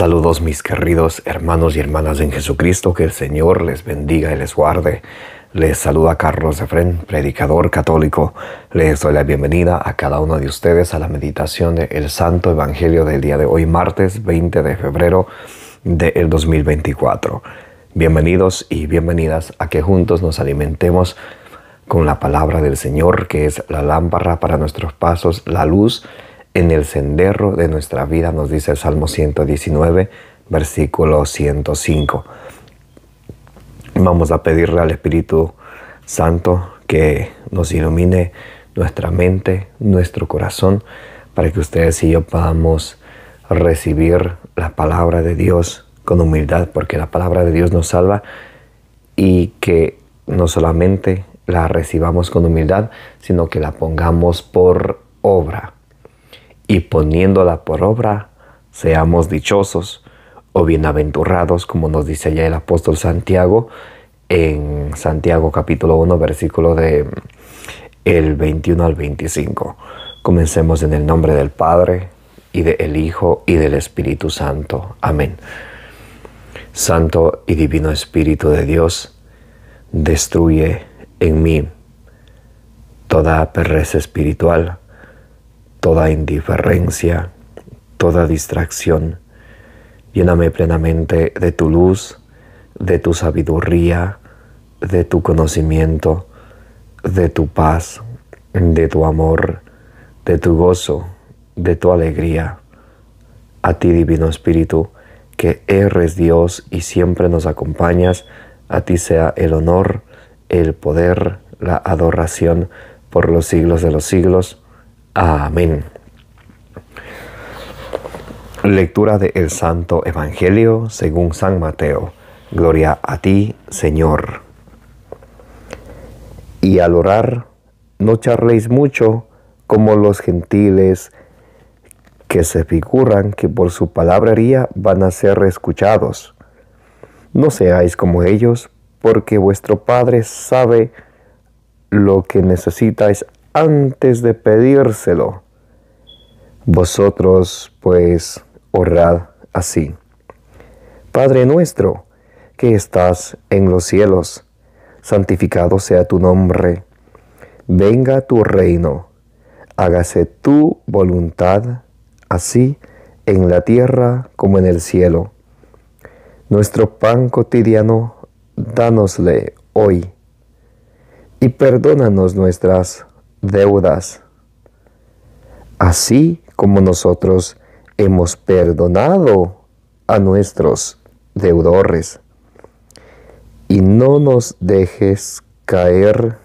Saludos mis queridos hermanos y hermanas en Jesucristo, que el Señor les bendiga y les guarde. Les saluda Carlos Efrén, predicador católico. Les doy la bienvenida a cada uno de ustedes a la meditación del Santo Evangelio del día de hoy, martes 20 de febrero del 2024. Bienvenidos y bienvenidas a que juntos nos alimentemos con la palabra del Señor, que es la lámpara para nuestros pasos, la luz en el sendero de nuestra vida, nos dice el Salmo 119, versículo 105. Vamos a pedirle al Espíritu Santo que nos ilumine nuestra mente, nuestro corazón, para que ustedes y yo podamos recibir la palabra de Dios con humildad, porque la palabra de Dios nos salva, y que no solamente la recibamos con humildad, sino que la pongamos por obra. Y poniéndola por obra, seamos dichosos o bienaventurados, como nos dice allá el apóstol Santiago, en Santiago capítulo 1, versículo del 21 al 25. Comencemos en el nombre del Padre, y del Hijo, y del Espíritu Santo. Amén. Santo y Divino Espíritu de Dios, destruye en mí toda pereza espiritual, toda indiferencia, toda distracción. Lléname plenamente de tu luz, de tu sabiduría, de tu conocimiento, de tu paz, de tu amor, de tu gozo, de tu alegría. A ti, Divino Espíritu, que eres Dios y siempre nos acompañas, a ti sea el honor, el poder, la adoración por los siglos de los siglos. Amén. Lectura del Santo Evangelio según San Mateo. Gloria a ti, Señor. Y al orar, no charléis mucho como los gentiles, que se figuran que por su palabrería van a ser escuchados. No seáis como ellos, porque vuestro Padre sabe lo que necesitáis antes de pedírselo. Vosotros, pues, orad así: Padre nuestro, que estás en los cielos, santificado sea tu nombre. Venga tu reino. Hágase tu voluntad, así en la tierra como en el cielo. Nuestro pan cotidiano, dánosle hoy. Y perdónanos nuestras deudas, así como nosotros hemos perdonado a nuestros deudores. Y no nos dejes caer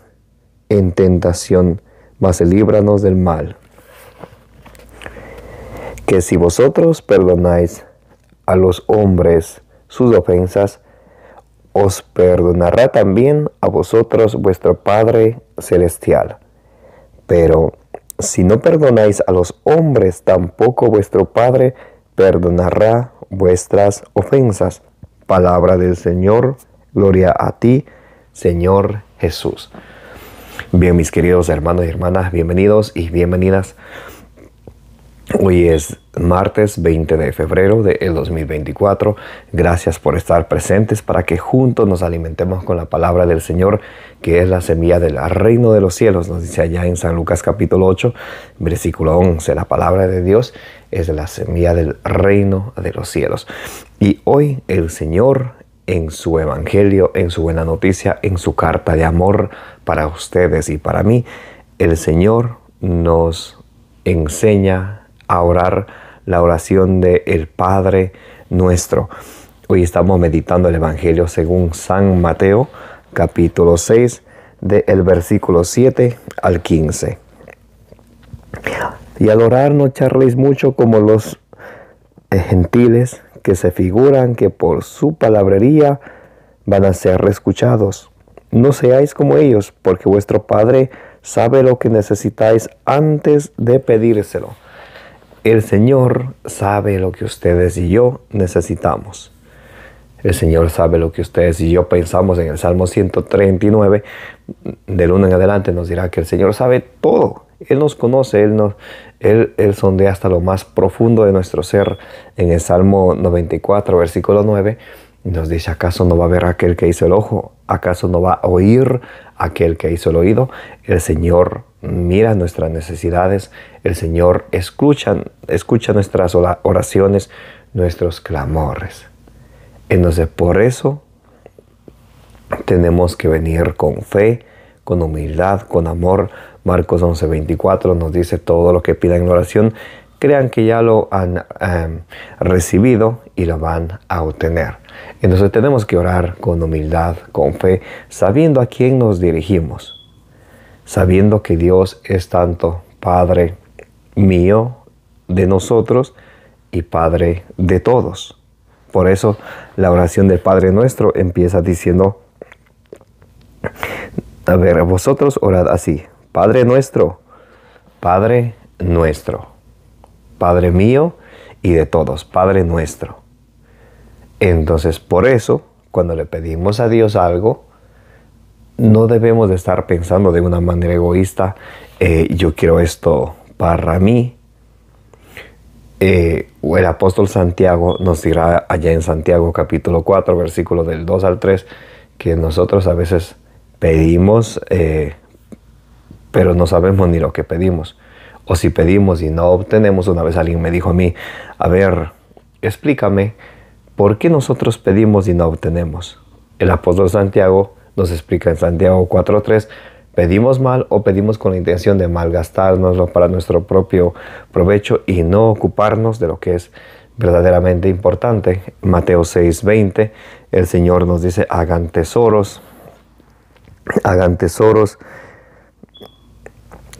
en tentación, mas líbranos del mal. Que si vosotros perdonáis a los hombres sus ofensas, os perdonará también a vosotros vuestro Padre Celestial. Pero si no perdonáis a los hombres, tampoco vuestro Padre perdonará vuestras ofensas. Palabra del Señor. Gloria a ti, Señor Jesús. Bien, mis queridos hermanos y hermanas, bienvenidos y bienvenidas. Hoy es martes 20 de febrero del 2024. Gracias por estar presentes para que juntos nos alimentemos con la palabra del Señor, que es la semilla del reino de los cielos. Nos dice allá en San Lucas capítulo 8, versículo 11. La palabra de Dios es la semilla del reino de los cielos. Y hoy el Señor, en su Evangelio, en su buena noticia, en su carta de amor para ustedes y para mí, el Señor nos enseña a orar la oración de el Padre Nuestro. Hoy estamos meditando el Evangelio según San Mateo, capítulo 6, del versículo 7 al 15. Y al orar no charléis mucho como los gentiles, que se figuran que por su palabrería van a ser escuchados. No seáis como ellos, porque vuestro Padre sabe lo que necesitáis antes de pedírselo. El Señor sabe lo que ustedes y yo necesitamos. El Señor sabe lo que ustedes y yo pensamos. En el Salmo 139, del 1 en adelante, nos dirá que el Señor sabe todo. Él nos conoce, Él sondea hasta lo más profundo de nuestro ser. En el Salmo 94, versículo 9, nos dice: ¿acaso no va a ver aquel que hizo el ojo? ¿Acaso no va a oír aquel que hizo el oído? El Señor mira nuestras necesidades. El Señor escucha nuestras oraciones, nuestros clamores. Entonces, por eso tenemos que venir con fe, con humildad, con amor. Marcos 11:24 nos dice: todo lo que pidan en oración, crean que ya lo han recibido y lo van a obtener. Entonces tenemos que orar con humildad, con fe, sabiendo a quién nos dirigimos, sabiendo que Dios es tanto Padre mío, de nosotros, y Padre de todos. Por eso la oración del Padre Nuestro empieza diciendo: a ver, vosotros orad así: Padre nuestro, Padre nuestro, Padre mío y de todos, Padre nuestro. Entonces, por eso, cuando le pedimos a Dios algo, no debemos de estar pensando de una manera egoísta: yo quiero esto para mí. El apóstol Santiago nos dirá allá en Santiago capítulo 4, versículo del 2 al 3, que nosotros a veces pedimos, pero no sabemos ni lo que pedimos. O si pedimos y no obtenemos. Una vez alguien me dijo a mí: a ver, explícame, ¿por qué nosotros pedimos y no obtenemos? El apóstol Santiago nos explica en Santiago 4:3, ¿pedimos mal o pedimos con la intención de malgastárnoslo para nuestro propio provecho y no ocuparnos de lo que es verdaderamente importante? Mateo 6:20, el Señor nos dice: hagan tesoros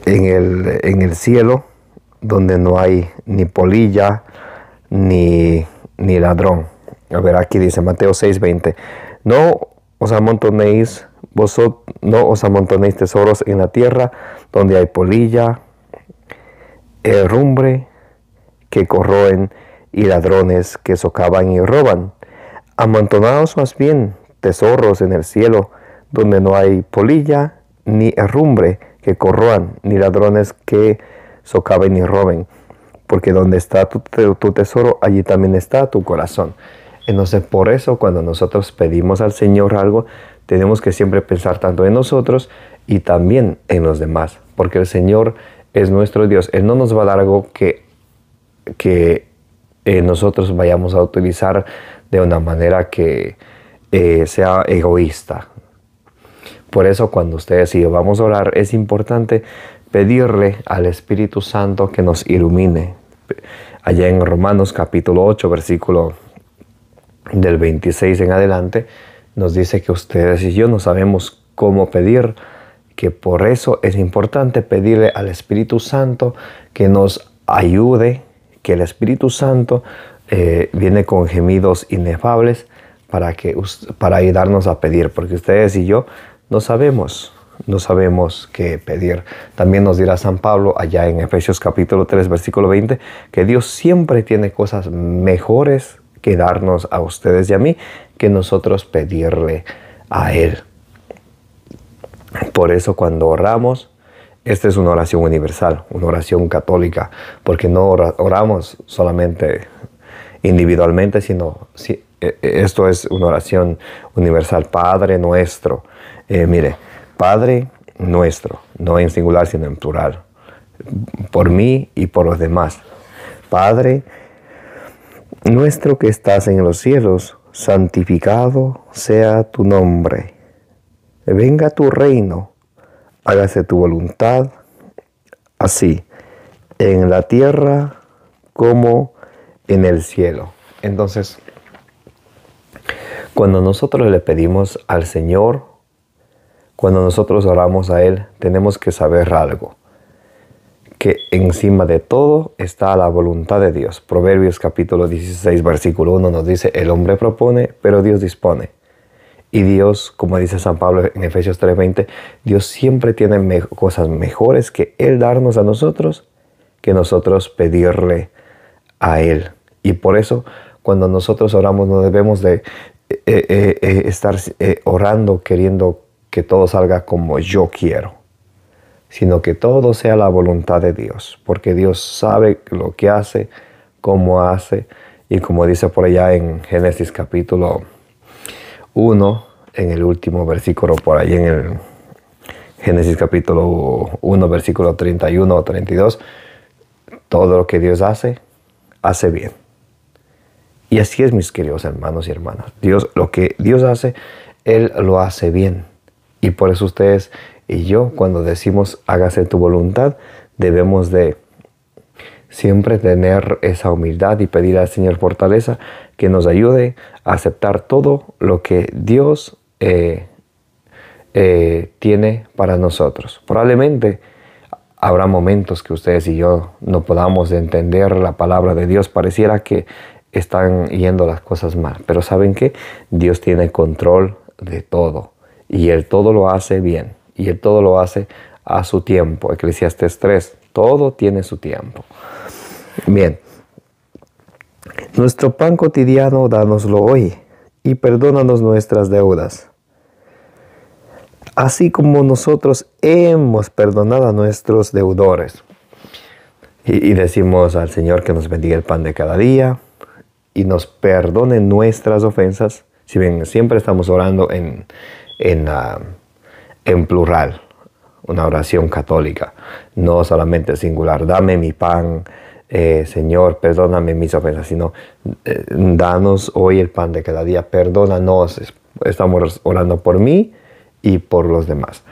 en el cielo, donde no hay ni polilla ni ladrón. A ver, aquí dice Mateo 6:20, no os amontonéis tesoros en la tierra, donde hay polilla, herrumbre que corroen, y ladrones que socavan y roban. Amontonaos más bien tesoros en el cielo, donde no hay polilla ni herrumbre que corroan, ni ladrones que socaven y roben. Porque donde está tu tesoro, allí también está tu corazón. Entonces, por eso, cuando nosotros pedimos al Señor algo, tenemos que siempre pensar tanto en nosotros y también en los demás. Porque el Señor es nuestro Dios. Él no nos va a dar algo que nosotros vayamos a utilizar de una manera que sea egoísta. Por eso, cuando ustedes y yo vamos a orar, es importante pedirle al Espíritu Santo que nos ilumine. Allá en Romanos capítulo 8, versículo del 26 en adelante, nos dice que ustedes y yo no sabemos cómo pedir, que por eso es importante pedirle al Espíritu Santo que nos ayude, que el Espíritu Santo viene con gemidos inefables para ayudarnos a pedir, porque ustedes y yo no sabemos qué pedir. También nos dirá San Pablo allá en Efesios capítulo 3, versículo 20, que Dios siempre tiene cosas mejores que darnos a ustedes y a mí, que nosotros pedirle a Él. Por eso, cuando oramos, esta es una oración universal, una oración católica, porque no oramos solamente individualmente, sino esto es una oración universal. Padre nuestro, mire, Padre nuestro, no en singular sino en plural, por mí y por los demás. Padre nuestro que estás en los cielos, santificado sea tu nombre. Venga tu reino, hágase tu voluntad, así en la tierra como en el cielo. Entonces, cuando nosotros le pedimos al Señor, cuando nosotros oramos a Él, tenemos que saber algo, que encima de todo está la voluntad de Dios. Proverbios capítulo 16, versículo 1 nos dice: el hombre propone, pero Dios dispone. Y Dios, como dice San Pablo en Efesios 3:20, Dios siempre tiene cosas mejores que Él darnos a nosotros, que nosotros pedirle a Él. Y por eso, cuando nosotros oramos, no debemos de estar orando queriendo que todo salga como yo quiero. sino que todo sea la voluntad de Dios, porque Dios sabe lo que hace, cómo hace, y como dice por allá en Génesis capítulo 1, en el último versículo, por ahí en el Génesis capítulo 1, versículo 31 o 32, todo lo que Dios hace, hace bien. Y así es, mis queridos hermanos y hermanas. Lo que Dios hace, Él lo hace bien. Y por eso ustedes y yo, cuando decimos hágase tu voluntad, debemos de siempre tener esa humildad y pedir al Señor fortaleza que nos ayude a aceptar todo lo que Dios tiene para nosotros. Probablemente habrá momentos que ustedes y yo no podamos entender la palabra de Dios. Pareciera que están yendo las cosas mal. Pero ¿saben qué? Dios tiene control de todo. Y Él todo lo hace bien. Y Él todo lo hace a su tiempo. Eclesiastés 3. Todo tiene su tiempo. Bien. Nuestro pan cotidiano, dánoslo hoy. Y perdónanos nuestras deudas, así como nosotros hemos perdonado a nuestros deudores. Y decimos al Señor que nos bendiga el pan de cada día y nos perdone nuestras ofensas. Si bien siempre estamos orando en plural, una oración católica, no solamente singular. Dame mi pan, Señor, perdóname mis ofensas, sino danos hoy el pan de cada día, perdónanos. Estamos orando por mí y por los demás.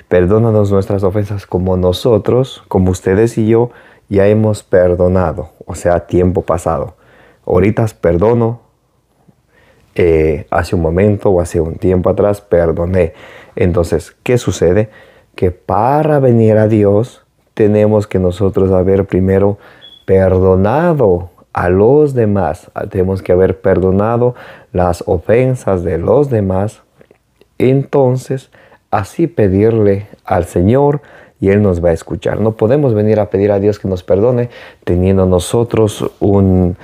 Perdónanos nuestras ofensas como nosotros, como ustedes y yo, ya hemos perdonado, o sea, tiempo pasado. Ahorita perdono, hace un momento o hace un tiempo atrás perdoné. Entonces, ¿qué sucede? Que para venir a Dios tenemos que nosotros haber primero perdonado a los demás. Tenemos que haber perdonado las ofensas de los demás. Entonces, así pedirle al Señor y Él nos va a escuchar. No podemos venir a pedir a Dios que nos perdone teniendo nosotros un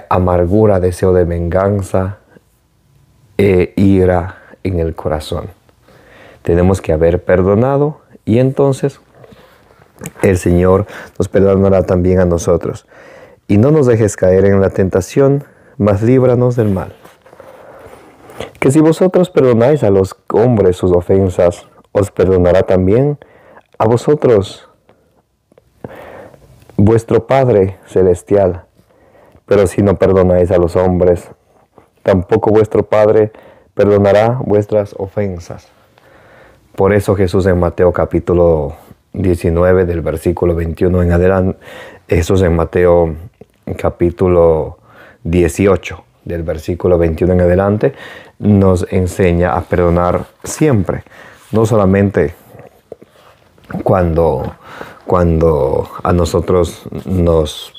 amargura, deseo de venganza, ira en el corazón. Tenemos que haber perdonado y entonces el Señor nos perdonará también a nosotros. Y no nos dejes caer en la tentación, mas líbranos del mal. Que si vosotros perdonáis a los hombres sus ofensas, os perdonará también a vosotros vuestro Padre Celestial. Pero si no perdonáis a los hombres, tampoco vuestro Padre perdonará vuestras ofensas. Por eso Jesús en Mateo capítulo 19 del versículo 21 en adelante, Jesús en Mateo capítulo 18 del versículo 21 en adelante, nos enseña a perdonar siempre. No solamente cuando a nosotros nos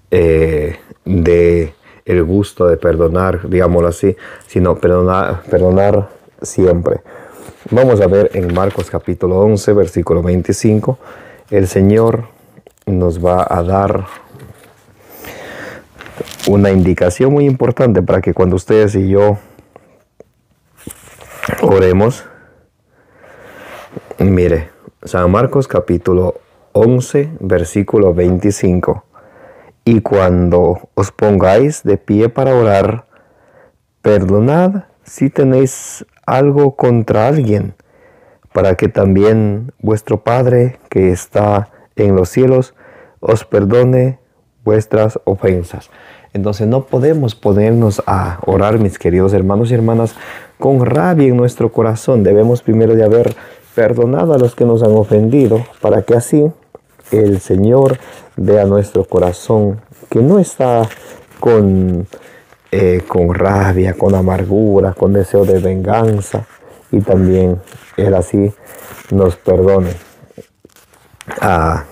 dé el gusto de perdonar, digámoslo así, sino perdonar siempre. Vamos a ver en Marcos capítulo 11, versículo 25, el Señor nos va a dar una indicación muy importante para que cuando ustedes y yo oremos. Mire, San Marcos capítulo 11, versículo 25. Y cuando os pongáis de pie para orar, perdonad si tenéis algo contra alguien, para que también vuestro Padre que está en los cielos os perdone vuestras ofensas. Entonces no podemos ponernos a orar, mis queridos hermanos y hermanas, con rabia en nuestro corazón. Debemos primero de haber perdonado a los que nos han ofendido, para que así el Señor vea nuestro corazón, que no está con rabia, con amargura, con deseo de venganza, y también Él así nos perdone a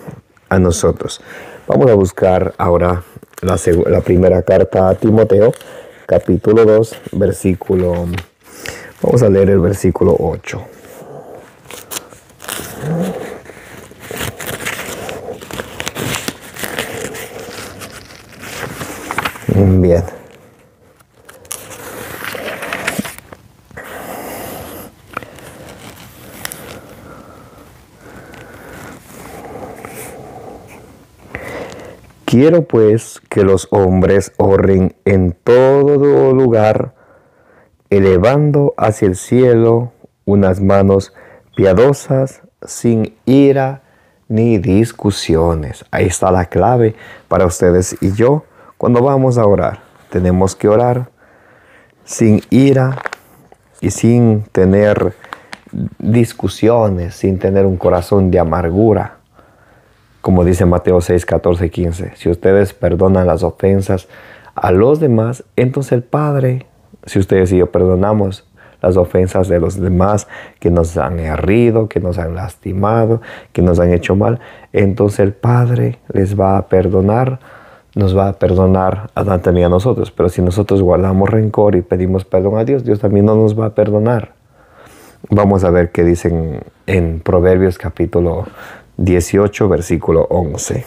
nosotros. Vamos a buscar ahora la primera carta a Timoteo, capítulo 2, versículo, vamos a leer el versículo 8. Bien. Quiero pues que los hombres oren en todo lugar, elevando hacia el cielo unas manos piadosas, sin ira ni discusiones. Ahí está la clave para ustedes y yo cuando vamos a orar. Tenemos que orar sin ira y sin tener discusiones, sin tener un corazón de amargura. Como dice Mateo 6, 14, 15. Si ustedes perdonan las ofensas a los demás, entonces el Padre, si ustedes y yo perdonamos las ofensas de los demás que nos han herido, que nos han lastimado, que nos han hecho mal, entonces el Padre les va a perdonar, nos va a perdonar también a nosotros. Pero si nosotros guardamos rencor y pedimos perdón a Dios, Dios también no nos va a perdonar. Vamos a ver qué dicen en Proverbios capítulo 18, versículo 11.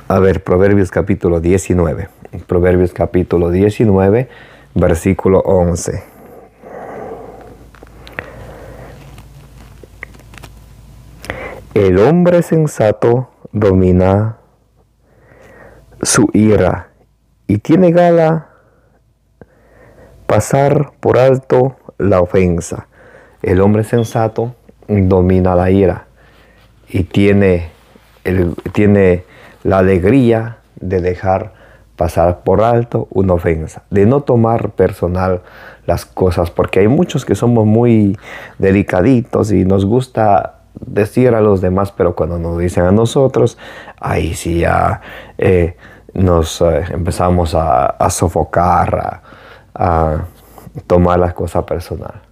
A ver, Proverbios capítulo 19. Proverbios capítulo 19, versículo 11. El hombre sensato domina su ira y tiene gala pasar por alto la ofensa. El hombre sensato domina la ira y tiene la alegría de dejar pasar por alto una ofensa, de no tomar personal las cosas, porque hay muchos que somos muy delicaditos y nos gusta decir a los demás, pero cuando nos dicen a nosotros, ahí sí ya nos empezamos a sofocar, a tomar las cosas personal.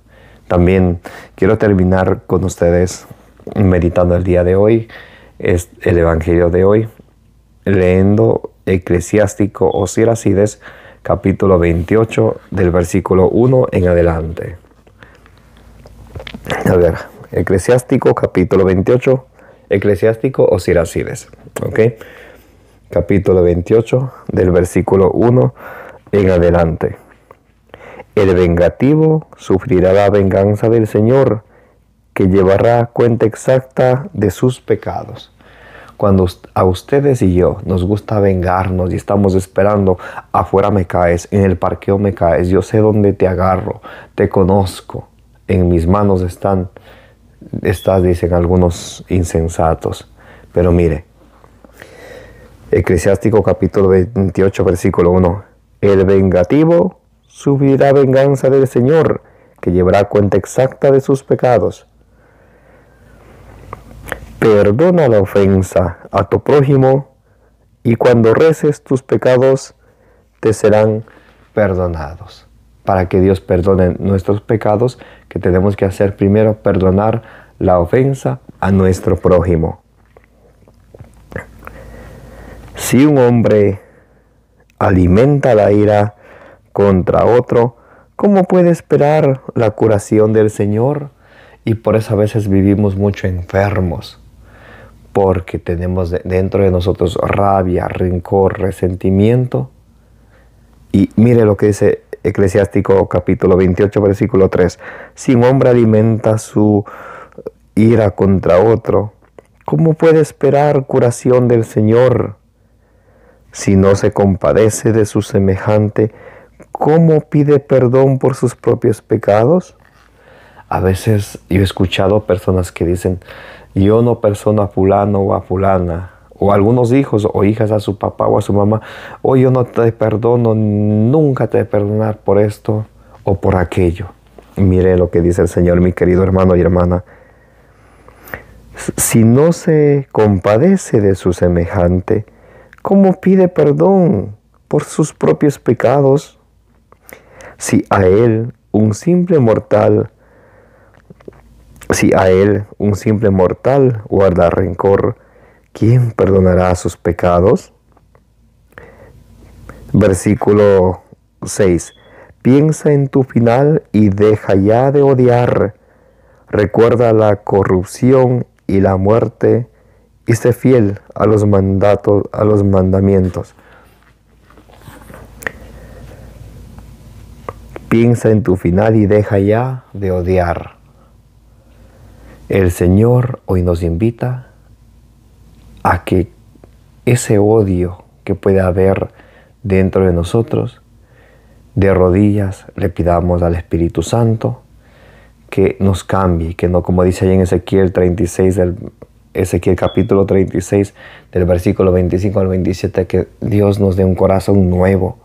También quiero terminar con ustedes meditando el día de hoy, es el Evangelio de hoy, leyendo Eclesiástico o Siracides, capítulo 28, del versículo 1 en adelante. A ver, Eclesiástico, capítulo 28, Eclesiástico o Siracides, ¿ok? Capítulo 28, del versículo 1 en adelante. El vengativo sufrirá la venganza del Señor, que llevará cuenta exacta de sus pecados. Cuando a ustedes y yo nos gusta vengarnos y estamos esperando, afuera me caes, en el parqueo me caes, yo sé dónde te agarro, te conozco, en mis manos estás, dicen algunos insensatos. Pero mire, Eclesiástico capítulo 28, versículo 1. El vengativo sufrirá venganza del Señor, que llevará cuenta exacta de sus pecados. Perdona la ofensa a tu prójimo, y cuando reces tus pecados te serán perdonados. Para que Dios perdone nuestros pecados, ¿qué tenemos que hacer? Primero, perdonar la ofensa a nuestro prójimo. Si un hombre alimenta la ira contra otro, ¿cómo puede esperar la curación del Señor? Y por eso a veces vivimos mucho enfermos, porque tenemos dentro de nosotros rabia, rencor, resentimiento. Y mire lo que dice Eclesiástico capítulo 28, versículo 3. Si un hombre alimenta su ira contra otro, ¿cómo puede esperar curación del Señor? Si no se compadece de su semejante, ¿cómo pide perdón por sus propios pecados? A veces yo he escuchado personas que dicen, yo no perdono a fulano o a fulana, o a algunos hijos o hijas a su papá o a su mamá, o yo no te perdono, nunca te voy a perdonar por esto o por aquello. Mire lo que dice el Señor, mi querido hermano y hermana. Si no se compadece de su semejante, ¿cómo pide perdón por sus propios pecados? Si a él, un simple mortal, guarda rencor, ¿quién perdonará sus pecados? Versículo 6. Piensa en tu final y deja ya de odiar. Recuerda la corrupción y la muerte y sé fiel a los mandamientos. Piensa en tu final y deja ya de odiar. El Señor hoy nos invita a que ese odio que puede haber dentro de nosotros, de rodillas le pidamos al Espíritu Santo que nos cambie, que no, como dice ahí en Ezequiel 36, Ezequiel capítulo 36, del versículo 25 al 27, que Dios nos dé un corazón nuevo,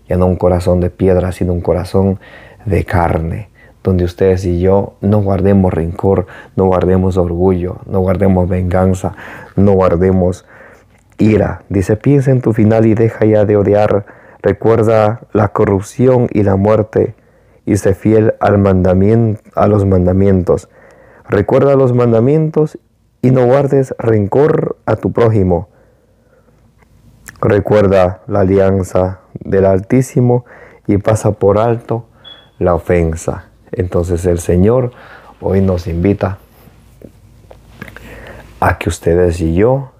ya no un corazón de piedra, sino un corazón de carne, donde ustedes y yo no guardemos rencor, no guardemos orgullo, no guardemos venganza, no guardemos ira. Dice, piensa en tu final y deja ya de odiar. Recuerda la corrupción y la muerte y sé fiel a los mandamientos. Recuerda los mandamientos y no guardes rencor a tu prójimo. Recuerda la alianza del Altísimo y pasa por alto la ofensa. Entonces el Señor hoy nos invita a que ustedes y yo,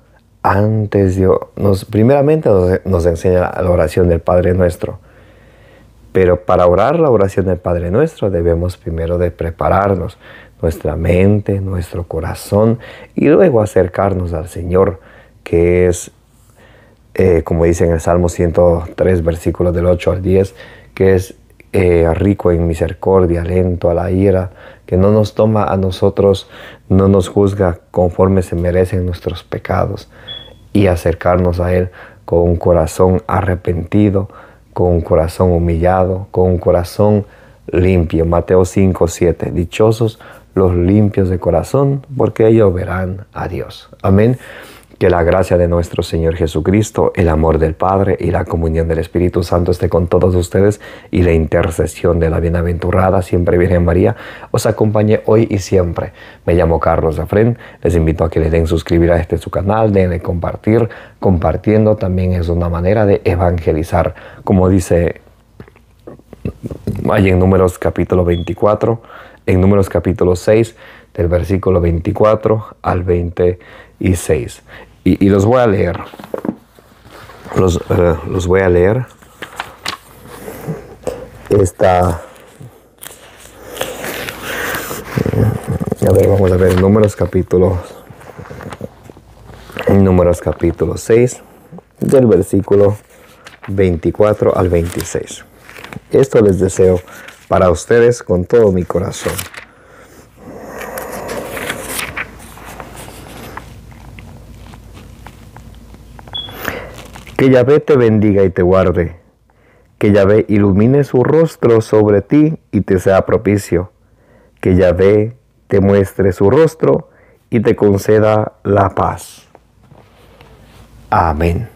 primeramente nos enseña la oración del Padre Nuestro. Pero para orar la oración del Padre Nuestro debemos primero de prepararnos nuestra mente, nuestro corazón y luego acercarnos al Señor, que es, como dice en el Salmo 103, versículos del 8 al 10, que es rico en misericordia, lento a la ira, que no nos toma a nosotros, no nos juzga conforme se merecen nuestros pecados, y acercarnos a Él con un corazón arrepentido, con un corazón humillado, con un corazón limpio. Mateo 5:7. Dichosos los limpios de corazón, porque ellos verán a Dios. Amén. Que la gracia de nuestro Señor Jesucristo, el amor del Padre y la comunión del Espíritu Santo esté con todos ustedes, y la intercesión de la bienaventurada siempre Virgen María os acompañe hoy y siempre. Me llamo Carlos Efrén. Les invito a que le den suscribir a su canal, denle compartir. Compartiendo también es una manera de evangelizar, como dice ahí en Números capítulo 24, en Números capítulo 6, del versículo 24 al 26. Y los voy a leer. Los voy a leer. Vamos a ver Números capítulo 6, del versículo 24 al 26. Esto les deseo para ustedes con todo mi corazón. Que Yahvé te bendiga y te guarde. Que Yahvé ilumine su rostro sobre ti y te sea propicio. Que Yahvé te muestre su rostro y te conceda la paz. Amén.